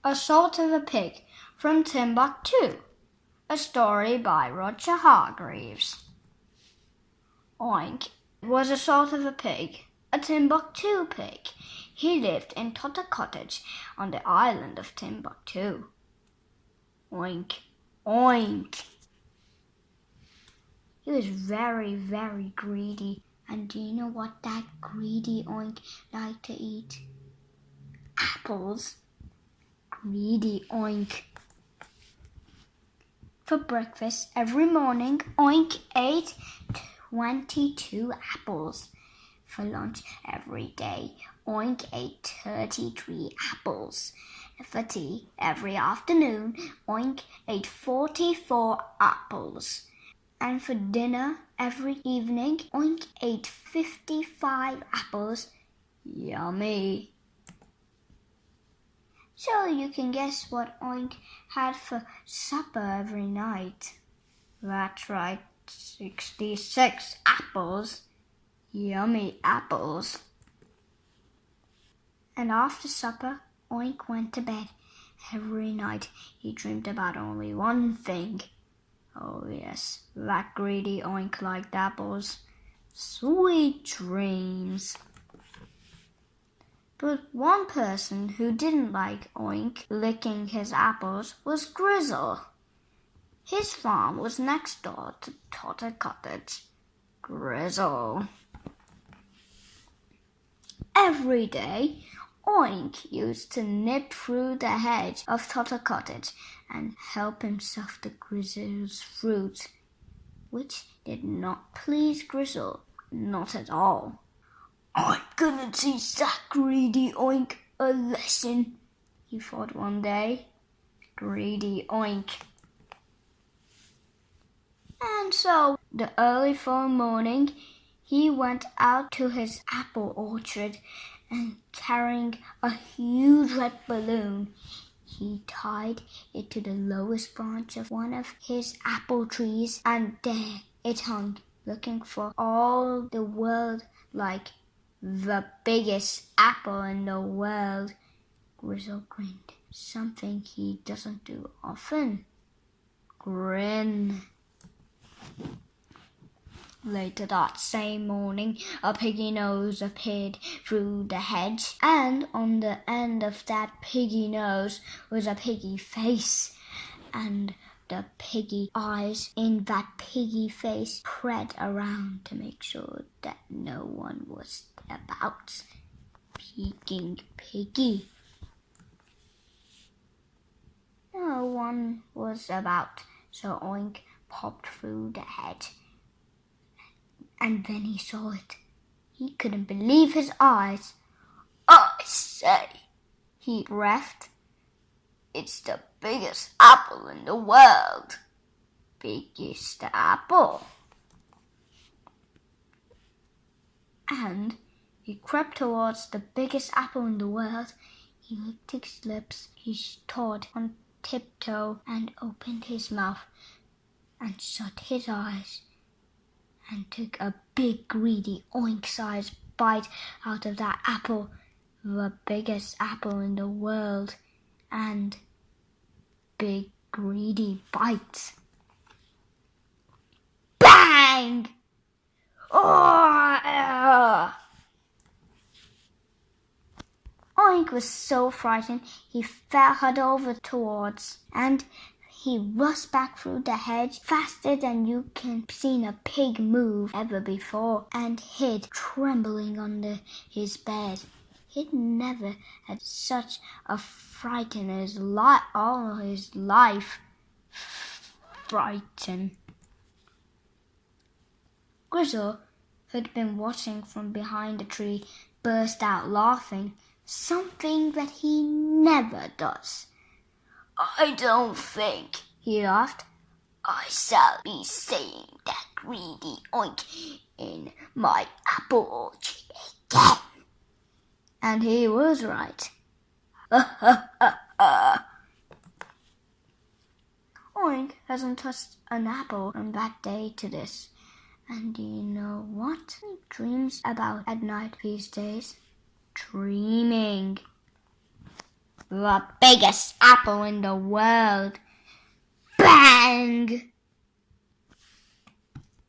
A Sort of a Pig from Timbuctoo. A story by Roger Hargreaves. Oink was a sort of a pig, a Timbuctoo pig. He lived in Totter Cottage on the island of Timbuctoo. Oink, oink. He was very, very greedy. And do you know what that greedy Oink liked to eat? Apples. Greedy Oink. For breakfast every morning, Oink ate 22 apples. For lunch every day, Oink ate 33 apples. For tea every afternoon, Oink ate 44 apples. And for dinner every evening, Oink ate 55 apples. Yummy! So you can guess what Oink had for supper every night. That's right, 66 apples. Yummy apples. And after supper, Oink went to bed. Every night he dreamed about only one thing. Oh yes, that greedy Oink liked apples. Sweet dreams. But one person who didn't like Oink licking his apples was Grizzle. His farm was next door to Totter Cottage. Grizzle. Every day, Oink used to nip through the hedge of Totter Cottage and help himself to Grizzle's fruit, which did not please Grizzle, not at all. I'm gonna teach that greedy Oink a lesson, he thought one day. Greedy Oink. And so, the early fall morning, he went out to his apple orchard and carrying a huge red balloon, he tied it to the lowest branch of one of his apple trees, and there it hung, looking for all the world like the biggest apple in the world. Grizzle grinned, something he doesn't do often. Grin. Later that same morning, a piggy nose appeared through the hedge, and on the end of that piggy nose was a piggy face, and the piggy eyes in that piggy face spread around to make sure that no one was about. Peeking piggy. No one was about, so Oink popped through the hedge. And then he saw it. He couldn't believe his eyes. I say, he breathed. It's the biggest apple in the world. Biggest apple. And he crept towards the biggest apple in the world. He licked his lips. He stood on tiptoe and opened his mouth and shut his eyes and took a big greedy Oink-sized bite out of that apple, the biggest apple in the world, and big greedy bites. Bang! Oh! Oink was so frightened he fell head over towards, and he rushed back through the hedge faster than you can seen a pig move ever before, and hid trembling under his bed. He'd never had such a fright in his all his life. Frighten. Grizzle, who'd been watching from behind the tree, burst out laughing, something that he never does. I don't think, he laughed, I shall be seeing that greedy Oink in my apple orchard again. And he was right. Oink hasn't touched an apple from that day to this. And do you know what he dreams about at night these days? Dreaming. The biggest apple in the world. Bang!